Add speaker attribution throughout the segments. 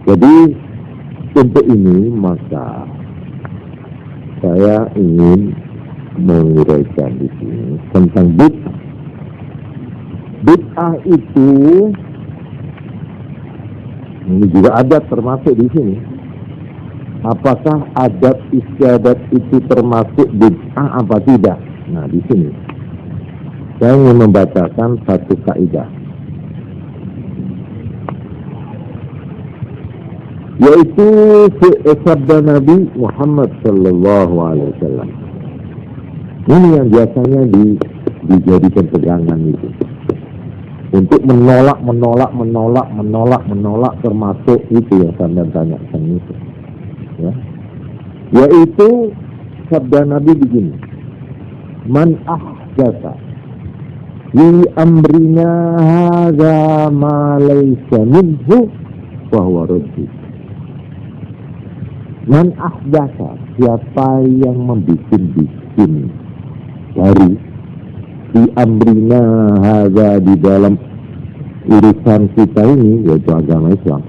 Speaker 1: Jadi untuk ini maka saya ingin menguraikan di sini tentang bid'ah. Bid'ah itu ini juga adat termasuk di sini. Apakah adat istiadat itu termasuk bid'ah apa tidak? Nah, di sini saya ingin membacakan satu kaidah, yaitu sabda Nabi Muhammad sallallahu alaihi wasallam. Ini yang biasanya dijadikan pegangan itu untuk menolak termasuk itu yang saya tanyakan itu. Ya. Yaitu sabda Nabi begini, man ahdatsa fi amrina hadza ma laysa minhu fa huwa radd. Man ahdatsa, siapa yang membikin baru fi amrina hadza, di dalam urusan kita ini, yaitu agama Islam,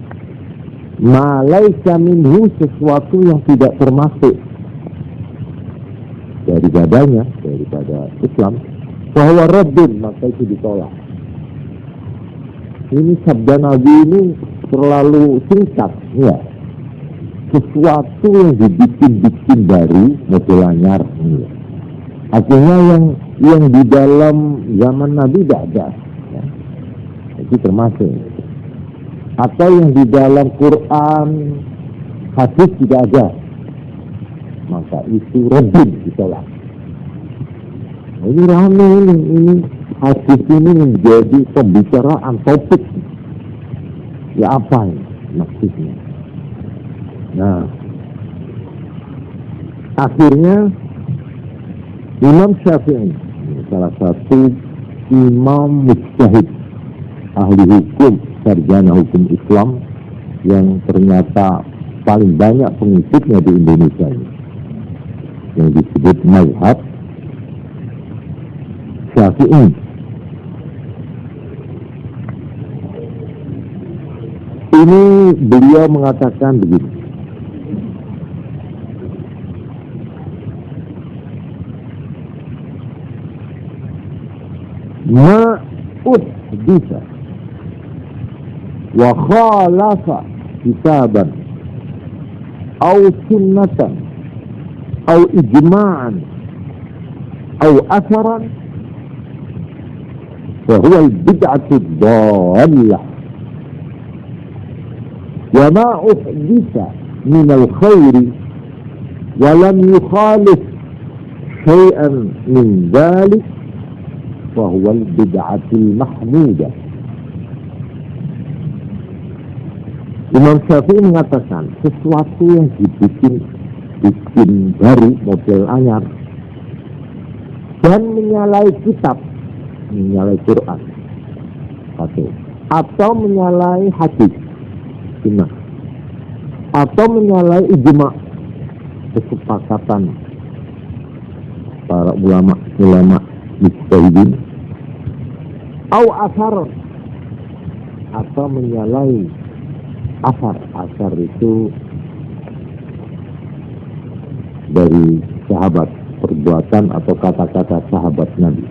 Speaker 1: ma laysa minhu, sesuatu yang tidak termasuk daripada Islam, bahwa raddun, maka itu ditolak. Ini sabda Nabi ini terlalu singkat, ya. Sesuatu yang dibikin baru, model anyar, ya. Artinya yang di dalam zaman Nabi tidak ada, ya. Itu termasuk. Atau yang di dalam Quran, hadis tidak ada, maka itu raddun, ditolak. Nah, ini ramai ini hadis ini menjadi pembicaraan topik. Ya apa ini maksudnya? Nah, akhirnya Imam Syafi'i, salah satu imam mujtahid, ahli hukum, sarjana hukum Islam yang ternyata paling banyak pengikutnya di Indonesia ini, yang disebut mazhab Syafi'i. Ini beliau mengatakan begini, ma uhdisa wa khalafa kitaban aw sunnatan aw ijma'an aw atharan fa huwa al-bid'atu ad-dallah, wa ma uhdisa min al-khairi wa lam yukhalif shay'an min dhalik fa huwa al-bid'atu al-mahmudah. Imam Syafi'i mengatakan sesuatu yang dibikin baru, model anyar, dan menyalahi kitab, menyalahi Quran, atau menyalahi hadis, sunnah, atau menyalahi ijma', kesepakatan para ulama mujtahidin, atau menyalahi asar itu dari sahabat, perbuatan atau kata-kata sahabat Nabi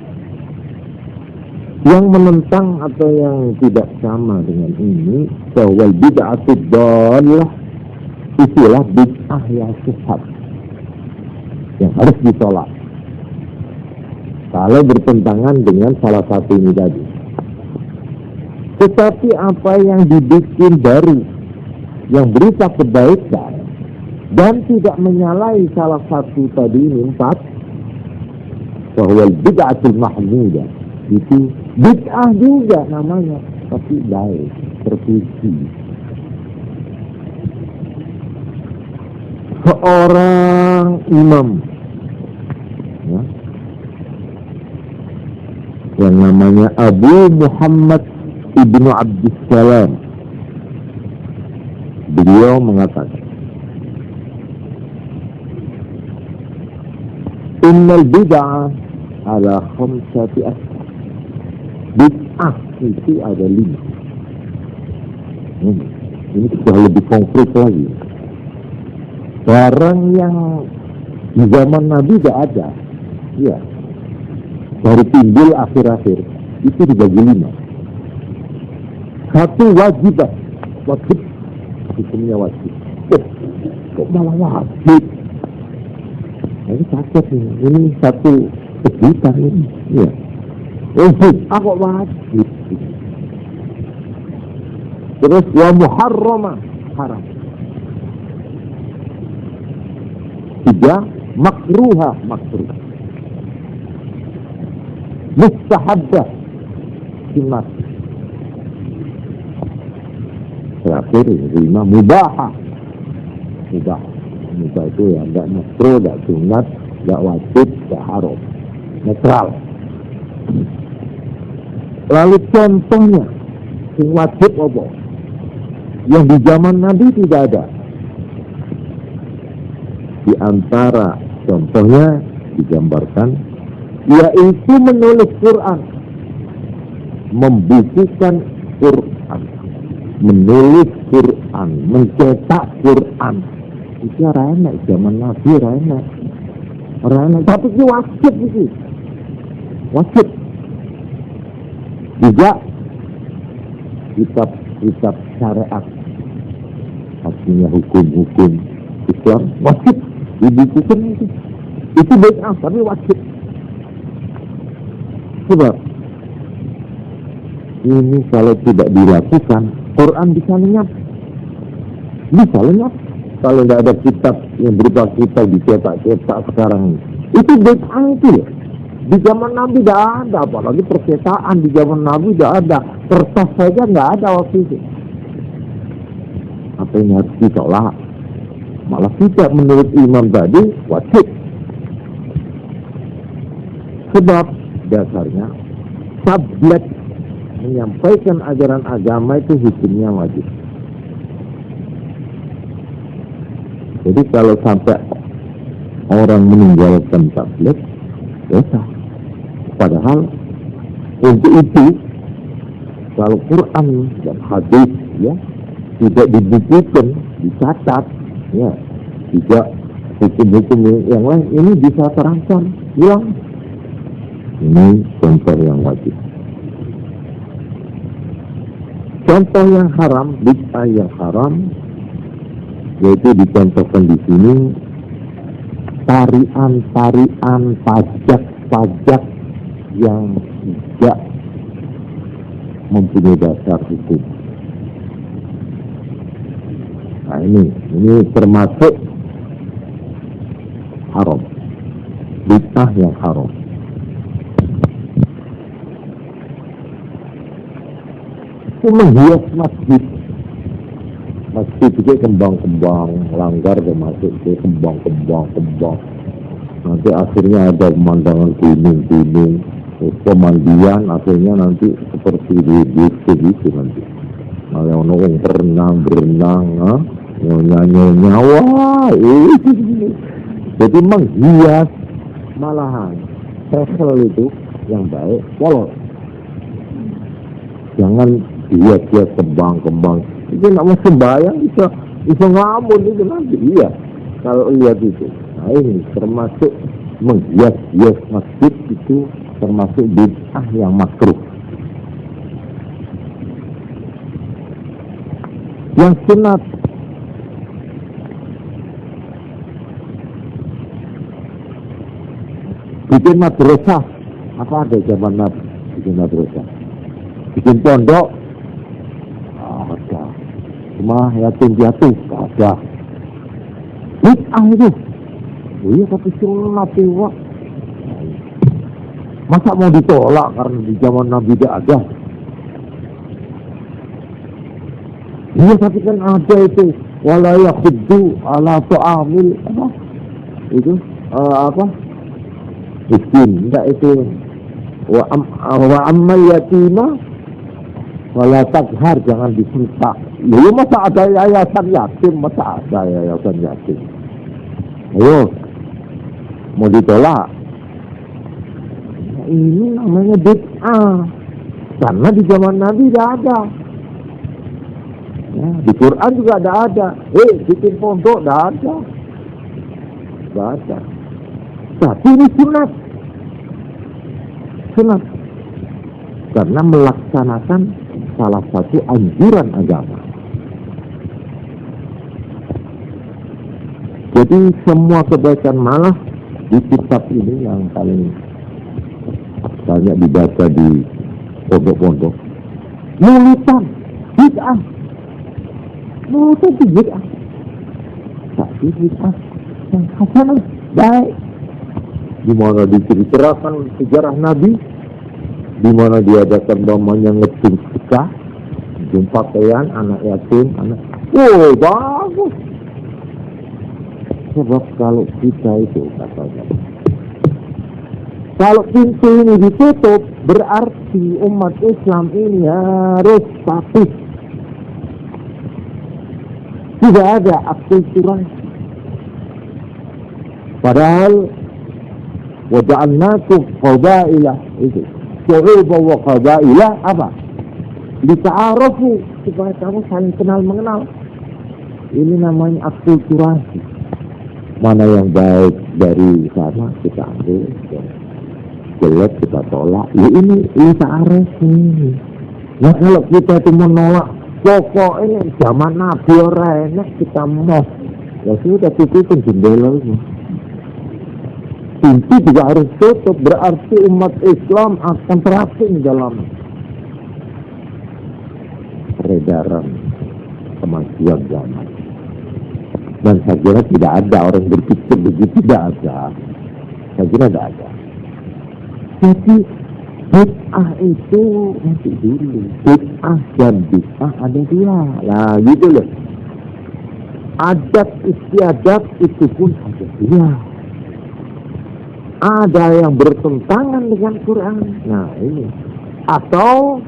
Speaker 1: yang menentang atau yang tidak sama dengan ini, bahwa bid'atu dhallah, itulah bid'ah yang sesat yang harus ditolak kalau bertentangan dengan salah satu ini tadi. Tetapi apa yang dibikin baru, yang berupa kebaikan dan tidak menyalahi salah satu tadi ini, 4, bahwa bid'atul mahmudah, itu bid'ah juga namanya, tapi baik, terpuji. Seorang imam, ya, yang namanya Abu Muhammad Ibnu Abdissalam, beliau mengatakan, innal bid'ah ala khamsati asar. Bid'ah itu ada 5. Ini sudah lebih konkret lagi. Barang yang di zaman Nabi tidak ada, ya, dari timbul akhir-akhir itu dibagi 5. Satu wajib, hukumnya wajib. Kok malah wajib? Nah, ini sakit nih. Ini satu kejutan ini. Ya. Wajib, kok wajib? Terus wa muharrama, haram. 3, makruha, makruh. Mustahabbah, sunnah. Terakhir 5, mubahah. Mubah itu ya tidak makruh, tidak sunat, tidak wajib, tidak haram, netral. Lalu contohnya yang wajib apa? Yang di zaman Nabi tidak ada. Di antara contohnya digambarkan, yaitu menulis Quran, membukukan Quran, menulis Quran, mencetak Quran. Itu enak zaman Nabi, enak. Tapi itu wajib itu. Wajib. Juga kitab syariat, artinya hukum-hukum Islam wajib dibukukan itu. Itu bid'ah tapi wajib. Sebab ini kalau tidak dilakukan, Quran bisa lenyap. Bisa lenyap. Kalau tidak ada kitab yang berupa kitab dicetak-cetak sekarang. Itu bid'ah itu ya. Di zaman Nabi tidak ada, apalagi percetakan di zaman Nabi tidak ada. Kertas saja tidak ada waktu itu. Apa yang harus ditolak? Malah tidak, menurut imam tadi wajib. Sebab dasarnya tablet menyampaikan ajaran agama itu hukumnya wajib. Jadi kalau sampai orang meninggalkan tablet, dosa. Padahal untuk itu, kalau Quran dan hadis ya tidak dibukukan, dicatat, ya tidak hukum-hukum yang lain ini bisa terancam hilang. Ini contoh yang wajib. Contoh yang haram, bid'ah yang haram, yaitu dicontohkan di sini tarian pajak yang tidak mempunyai dasar hukum. Nah ini termasuk haram, bid'ah yang haram. Itu menghias masjid. Masjid itu kembang-kembang, langgar dan masuk ke kembang. Nanti akhirnya ada pemandangan gunung-gunung, pemandian akhirnya nanti seperti di gitu nanti. Malah orang berenang, nyonya, wah, jadi menghias malahan. Travel itu yang baik, polos. Jangan hias-hias kembang. Itu nak mau sembahyang bisa ngamun itu nanti. Iya, kalau lihat itu. Nah ini termasuk menghias-hias masjid itu termasuk bid'ah yang makruh. Yang sunat, bikin madrasah. Apa ada zaman Nabi bikin madrasah? Bikin pondok ada. Cuma yatim piatu ada. Bid'ah itu. Oh iya, tapi sunat itu. Masa mau ditolak karena di zaman Nabi tidak ada? Iya, tapi kan ada itu. Wala yakhuddu ala ta'amil apa? Itu apa? Miskin, enggak itu. Wa ammal yatima wala taghar, jangan disentak. Lalu masa ada yayasan yatim? Masa ada yayasan yatim? Ayo, mau ditolak? Nah, ini namanya bid'ah. Karena di zaman Nabi tidak ada. Ya, di Quran juga tidak ada. Bikin pondok tidak ada. Tidak ada. Tapi ini sunat. Sunat. Karena melaksanakan salah satu anjuran agama. Jadi semua kebaikan malah di kitab ini yang paling banyak dibaca di pondok-pondok. Mulutan, bid'ah. Mulutan itu bid'ah. Tapi bid'ah yang hasanah, baik. Di mana diceritakan sejarah Nabi, di mana diadakan namanya ngetung sedekah, ngetung pakaian, anak yatim, bagus. Sebab kalau kita itu katanya, kalau pintu ini ditutup, berarti umat Islam ini harus patuh. Tidak ada akulturasi. Padahal waja'alnakum qabailah itu. Syu'uban wa qabailah apa? Lita'arafu, supaya kamu saling kenal mengenal. Ini namanya akulturasi. Mana yang baik dari sana kita ambil, jelek kita tolak. Ya ini ta'aruf ini. Nah kalau kita itu menolak, pokok ini zaman Nabi orang enak kita mau. Ya sudah tutupin jendela itu. Pintu juga harus tutup, berarti umat Islam akan terasing dalam peredaran kemajuan zaman. Dan saya kira tidak ada orang berpikir begitu, tidak ada. Saya kira tidak ada. Jadi bid'ah itu nanti dulu. Bid'ah dan bid'ah ada dua. Lah gitu loh. Adat istiadat itu pun ada dua. Ada yang bertentangan dengan Quran. Nah ini. Atau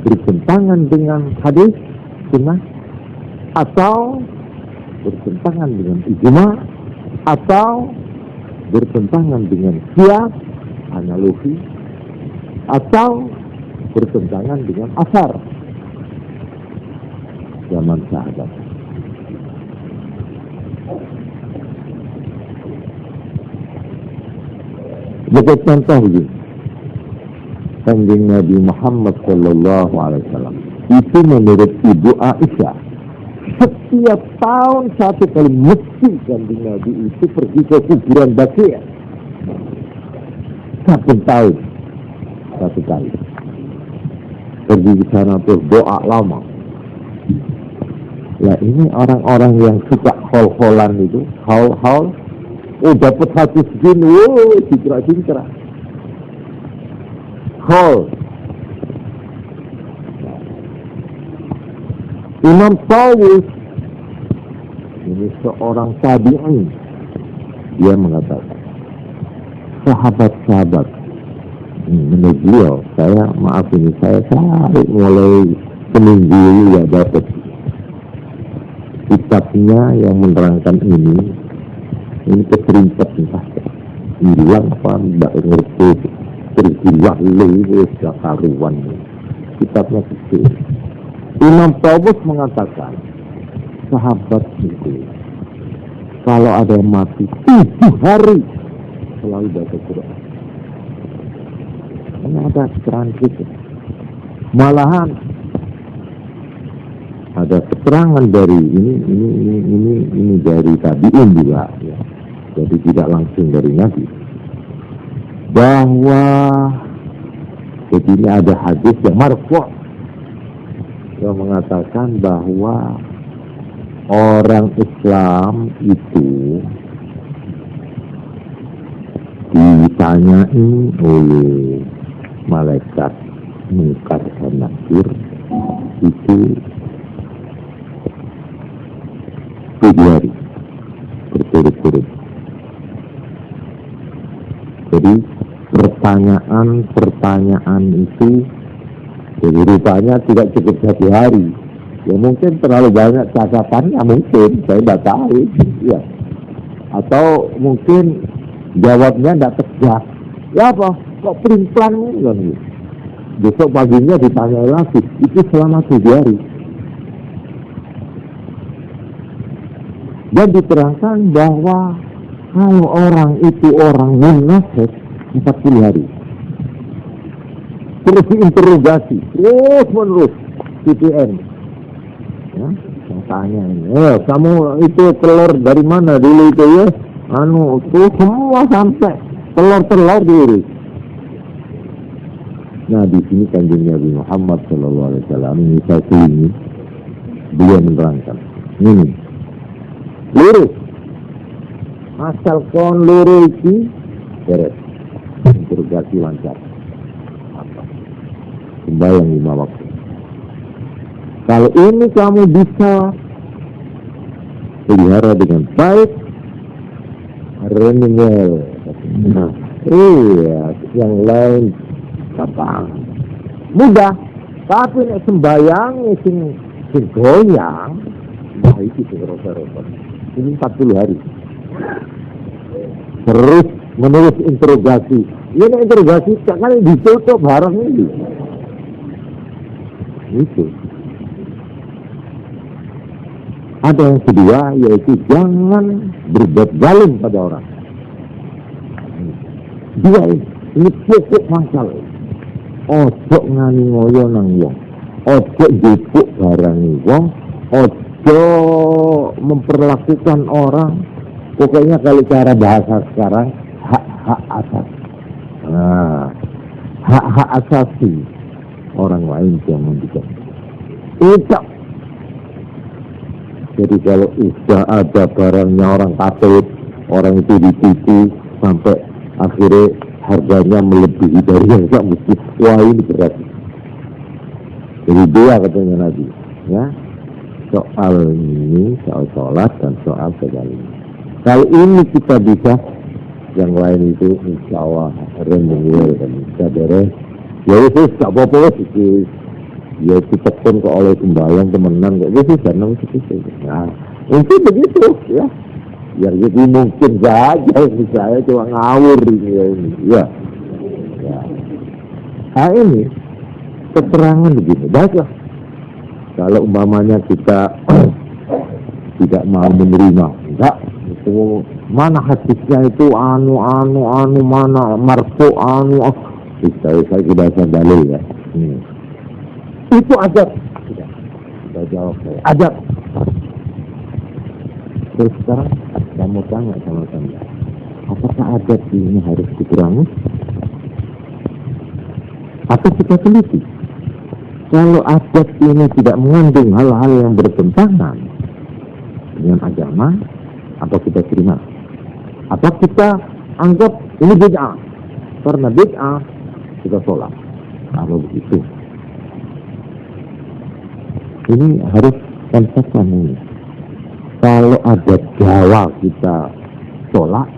Speaker 1: bertentangan dengan hadis, sunnah. Atau bertentangan dengan ijma, atau bertentangan dengan qiyas, analogi, atau bertentangan dengan asar zaman sahabat. Sebagai contoh begini, Kanjeng Nabi Muhammad sallallahu alaihi wasallam itu menurut Ibu Aisyah, setiap tahun satu kali mesti Kanjeng Nabi itu pergi ke kuburan Baqi'. Satu tahun satu kali pergi ke sana berdoa lama. Ya ini orang-orang yang suka hol-holan itu, haul-haul, dapat satu segini, cikra-cikra. Hol. Imam Tawus ini seorang tabi'in, dia mengatakan sahabat-sahabat menurut beliau, saya cari mulai seminggu ya dapat kitabnya yang menerangkan ini keserimpet entah hilang apa tidak ngerti terhilang lewat karuan kitabnya kecil. Imam Tawus mengatakan sahabat itu kalau ada yang mati 7 hari selalu baca Quran. Ini ada keterangan gitu. Malahan ada keterangan dari ini dari tabi'in juga ya. Jadi tidak langsung dari Nabi. Bahwa jadi ini ada hadis yang marfu' yang mengatakan bahwa orang Islam itu ditanyai oleh malaikat Munkar dan Nakir itu 7 hari berturut-turut. Jadi pertanyaan itu jadi rupanya tidak cukup 1 hari. Ya mungkin terlalu banyak catatannya, mungkin saya tidak tahu ya. Atau mungkin jawabnya tidak tegas. Ya apa? Kok pelin-pelan kan? Besok paginya ditanya lagi. Itu selama 7 hari. Dan diterangkan bahwa kalau orang itu orang munafik 40 hari. Terus diinterogasi, terus menerus CPN. Ya, yang tanya ini, kamu itu telur dari mana dulu itu ya? Itu semua sampai telur-telur diurus. Nah, di sini Kanjeng Nabi Muhammad sallallahu alaihi wasallam ini beliau menerangkan, ini lurus, asal kon lurus iki beres, interogasi lancar, sembahyang 5 waktu. Kalau ini kamu bisa pelihara dengan baik, renewal. Nah, yang lain gampang, mudah. Tapi nek sembayang sing goyang, nah itu terus-terus. Ini 40 hari. Terus menerus interogasi. Ini interogasi kan ditutup barang ini. Itu. Ada yang kedua, yaitu jangan berbuat zalim pada orang. Dua ini pokok masalah. Ojo ngani ngoyo nang wong, ojo jupuk barang wong, ojo memperlakukan orang. Pokoknya kalau cara bahasa sekarang hak-hak asasi. Nah, hak-hak asasi orang lain jangan diganti. Itu. Jadi kalau sudah ada barangnya orang kafir, orang itu ditipu sampai akhirnya harganya melebihi dari yang tak mesti, wah ini berat. Jadi dua katanya Nabi, ya, soal ini, soal sholat dan soal segala. Kalau ini kita bisa, yang lain itu insya Allah renungan dan bisa beres. Ya itu tak apa-apa sih. Ya kita pun kok oleh sembahyang temenan kayak gitu karena itu. Nah, itu begitu ya. Ya jadi mungkin saja saya cuma ngawur ini. Ya. Nah ini keterangan begini. Baiklah. Kalau umpamanya kita tidak mau menerima, enggak. Itu mana hadisnya itu mana marfu saya bahasa dalil ya. Itu adab. Kita jawab saya. Adab. Terus sekarang saya mau tanya sama Anda, apakah adab ini harus dikurangi? Atau kita teliti? Kalau adab ini tidak mengandung hal-hal yang bertentangan dengan agama, apa kita terima? Apa kita anggap ini bid'ah? Karena bid'ah kita tolak. Kalau begitu, ini harus konsepnya ini. Kalau adat Jawa kita tolak,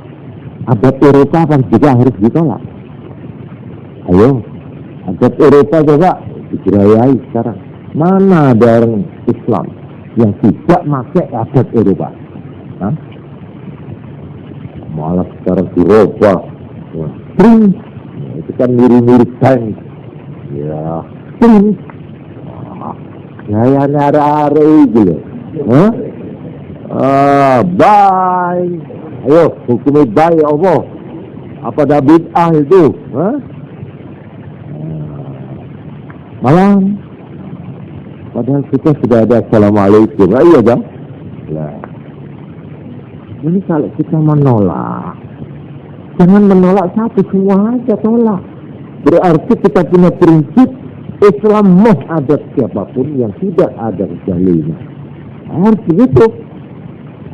Speaker 1: adat Eropa kan juga harus ditolak. Ayo, adat Eropa coba digerayai sekarang. Mana ada orang Islam yang tidak pakai adat Eropa? Hah? Malah sekarang dirubah. Prince, itu kan mirip-mirip Prince. Ya, Prince. Gaya nara-ara itu loh. Hah? Bye. Ayo, hukumnya bye Allah. Apa dah bid'ah itu? Hah? Malam. Padahal kita sudah ada Assalamualaikum. Ayo dah. Nah. Ini kalau kita menolak, jangan menolak satu, semua aja tolak. Berarti kita punya prinsip Islam mau ada siapapun yang tidak ada kezaliman. Harus begitu.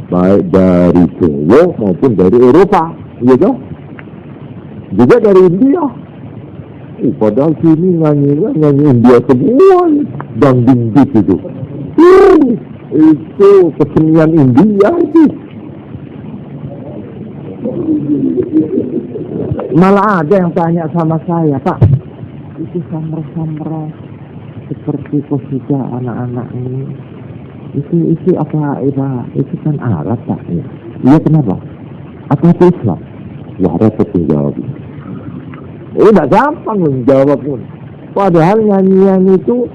Speaker 1: Baik dari Jawa maupun dari Eropa, iya toh? Juga dari India. Padahal sini nyanyi India semua, dangding itu. Itu kesenian India itu. Malah ada yang tanya sama saya, Pak, itu samar-samar seperti posisi anak-anak ini. Itu apa? Itu kan Arab, Pak. Ya. Iya, kenapa? Apa itu Islam? Wah, repot menjawab. Tidak gampang menjawab pun. Padahal nyanyian itu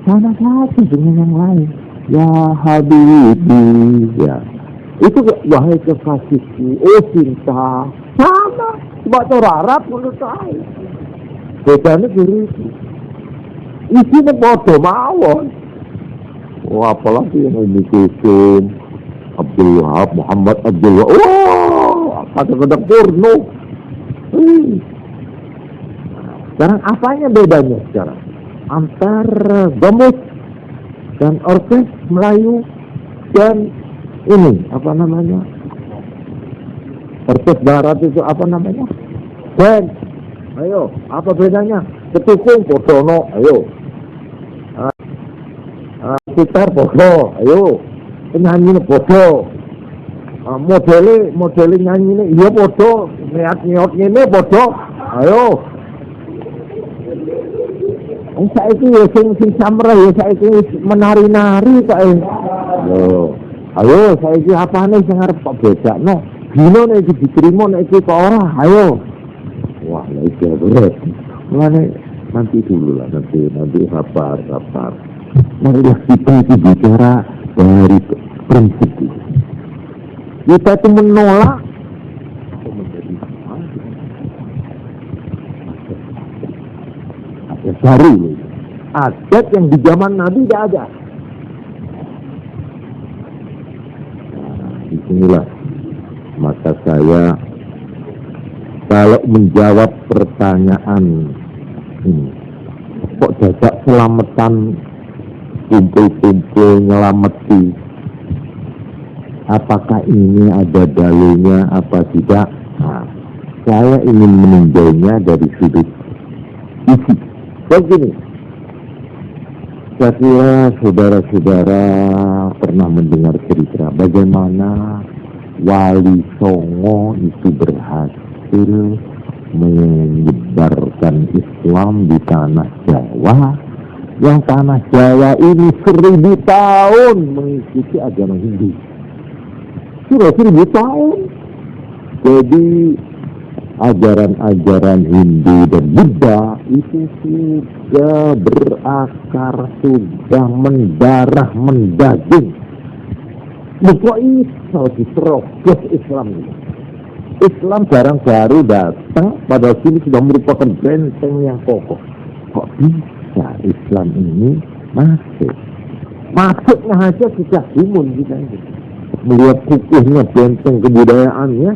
Speaker 1: sama saja dengan yang lain. Ya Habibi, ya Itu wahai kekasihku, oh cinta. Sama, sebab cara Arab menurut saya. Bedanya diri itu. Isinya bodoh mawon. Oh, apalagi yang ini Kusum, Abdul Wahab, Muhammad Abdul Wahab. Oh, kadang-kadang porno. Sekarang apanya bedanya sekarang? Antara gamus dan orkes Melayu dan ini apa namanya? Orkes Barat itu apa namanya? Band. Ayo, apa bedanya? Ketukung podono, ayo. Gitar podo, ayo. Penyanyi podo. Modele nyanyi ini iya podo. Niat ini podo, ayo. Saiki ya sing samra ya saiki menari-nari kok. Ayo saiki apane sing arep kok bedakno? Dino nek iki diterima nek iki kok ora, ayo. Wah, iki berat. Mulane nanti dulu lah, nanti sabar. Marilah kita itu bicara dari prinsip itu. Kita itu menolak atau menerima. Ada baru, adat yang di zaman Nabi tidak ada. Nah, disinilah maka saya kalau menjawab pertanyaan ini, kok jajak selamatan kumpul-kumpul nyelameti, apakah ini ada dalilnya apa tidak? Nah, saya ingin meninjaunya dari sudut isi. Begini, saya kira saudara-saudara pernah mendengar cerita bagaimana Wali Songo itu berhasil menyebarkan Islam di tanah Jawa. Yang tanah Jawa ini 1000 tahun mengikuti agama Hindu. Sudah 1000 tahun. Jadi ajaran-ajaran Hindu dan Buddha itu sudah berakar, sudah mendarah, mendaging. Bukan iso diterobos Islam ini. Islam barang baru datang, padahal sini sudah merupakan benteng yang kokoh. Kok bisa Islam ini masuknya aja sudah imun kita ini. Melihat kukuhnya benteng kebudayaannya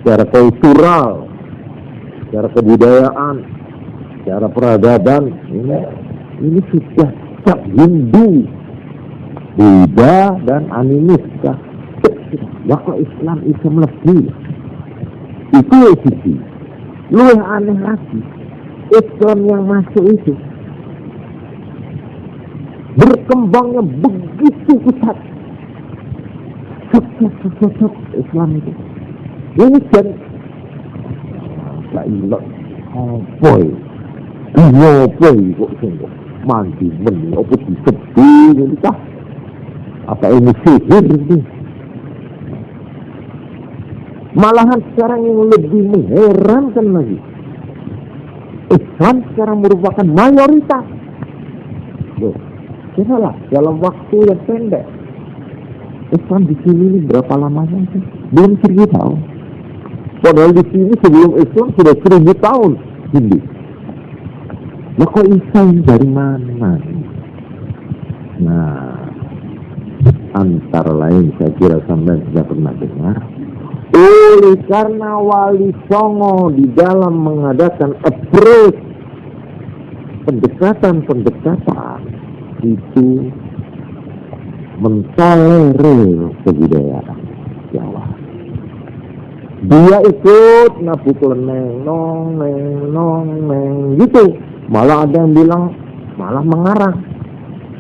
Speaker 1: secara kultural, secara kebudayaan, secara peradaban ini sudah cap Hindu, Buddha dan animis. Waktu Islam itu melebih. Itu sisi. Lu yang aneh lagi, Islam yang masuk itu berkembangnya begitu pesat. Sok Islam itu. Ini kan tak ilah. Boy, kok sungguh mandi meni, apa disedih ini kah? Apa ini sihir ini? Malahan sekarang yang lebih mengherankan lagi, Islam sekarang merupakan mayoritas. Loh, salah dalam waktu yang pendek. Islam di sini ini berapa lamanya sih? Belum 1000 tahun. Padahal di sini sebelum Islam sudah 1000 tahun Hindu. Nah, kok Islam dari mana? Nah, antara lain saya kira sampai sudah pernah dengar. Oleh karena Wali Songo di dalam mengadakan approach pendekatan itu mentolerir kebudayaan Jawa. Dia ikut nabuk leneng, nong, gitu. Malah ada yang bilang malah mengarang.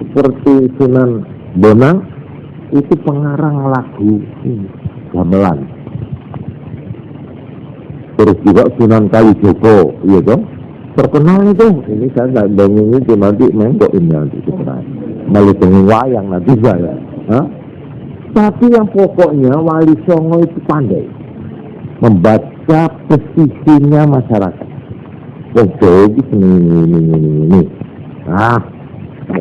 Speaker 1: Seperti Sunan Bonang itu pengarang lagu gamelan. Terus juga Sunan Kalijogo, iya dong. Terkenal itu. Ini saya nggak dongeng itu nanti menggok ini nanti terkenal. Malah dongeng wayang nanti saya. Tapi yang pokoknya Wali Songo itu pandai membaca pesisinya masyarakat. Jadi ini.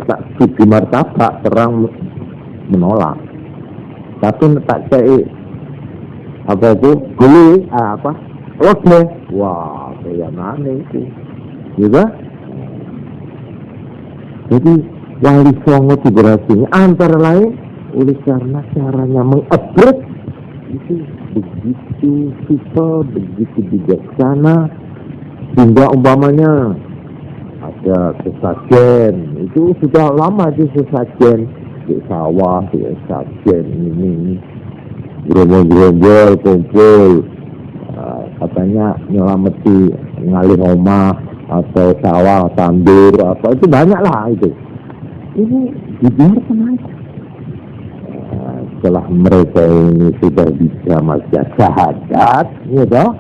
Speaker 1: Tak Sugi Martabak terang menolak. Tapi tak cek apa itu guli apa oke, wah kayak mana itu, juga. Jadi wali songo itu berarti antara lain oleh karena caranya mengupgrade itu begitu super, begitu bijaksana, hingga umpamanya ada sesajen, itu sudah lama itu sesajen di sawah, di sesajen ini gerombol-gerombol kumpul, katanya nyelameti ngalih omah atau sawah, tandur, apa itu banyak lah itu. Ini dibiarkan aja. Setelah mereka ini sudah bisa masjid syahadat, ya toh,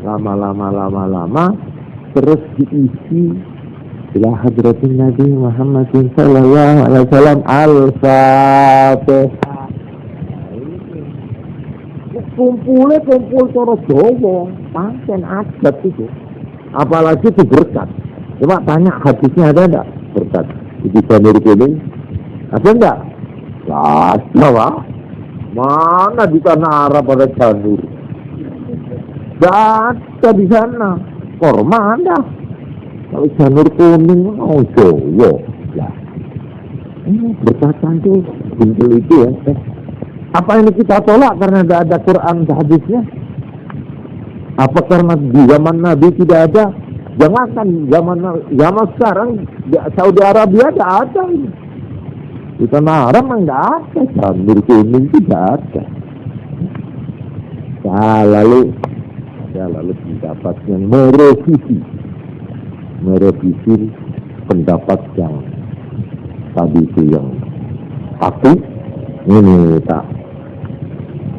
Speaker 1: lama terus diisi ila hadratin Nabi Muhammadin sallallahu alaihi wasallam al-Fatihah. Kumpul cara Jawa, pancen adat itu. Apalagi itu berkat. Coba tanya hadisnya ada enggak berkat? Di Janur Kuning ada enggak? Ada, Pak. Mana di tanah Arab ada janur? Ada di sana. Korma ada. Kalau Janur Kuning, oh Jawa. Ya. Ini berkatan tuh, bintul itu ya. Apa ini kita tolak karena tidak ada Quran dan hadisnya? Apa karena di zaman Nabi tidak ada? Jangankan zaman sekarang di Saudi Arabia ada ini. Di tanah Arab enggak ada, Janur Kuning tidak ada. Nah, lalu pendapat yang merevisi pendapat yang tadi itu yang aku ini tak.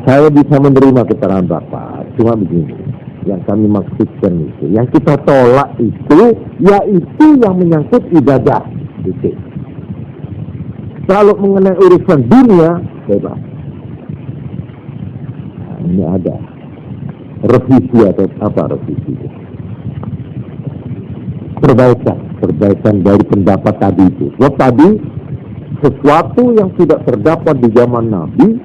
Speaker 1: Saya bisa menerima keterangan Bapak, cuma begini. Yang kami maksudkan itu, yang kita tolak itu, yaitu yang menyangkut ibadah. Itu. Kalau mengenai urusan dunia, bebas. Nah, ini ada revisi atau apa revisi itu? Perbaikan dari pendapat tadi itu. Sebab tadi sesuatu yang tidak terdapat di zaman Nabi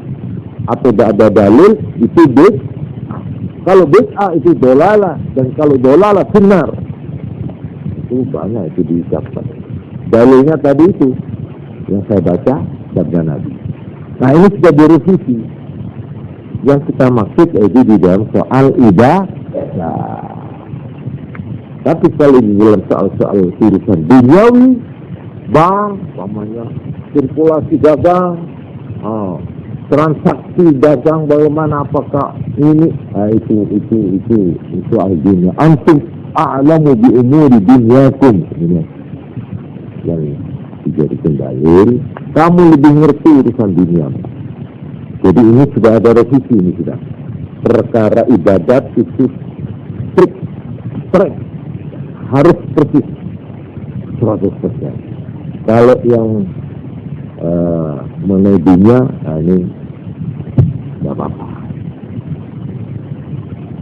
Speaker 1: atau tidak ada dalil itu bid'ah. Kalau bid'ah itu dolalah, dan kalau dolalah benar. Itu banyak itu diucapkan. Dalilnya tadi itu yang saya baca sabda Nabi. Nah, ini sudah direvisi. Yang kita maksud yaitu di dalam soal ibadah. Tapi kalau di dalam soal urusan duniawi, bank, namanya sirkulasi dagang, transaksi dagang bagaimana, apakah ini, itu ahlinya. Antum a'lamu bi umuri dunyakum, ini yang dijadikan dalil. Kamu lebih ngerti urusan dunia. Jadi ini sudah ada revisi, ini sudah. Perkara ibadat itu strict, harus persis 100%. Kalau yang mengenai dunia, ini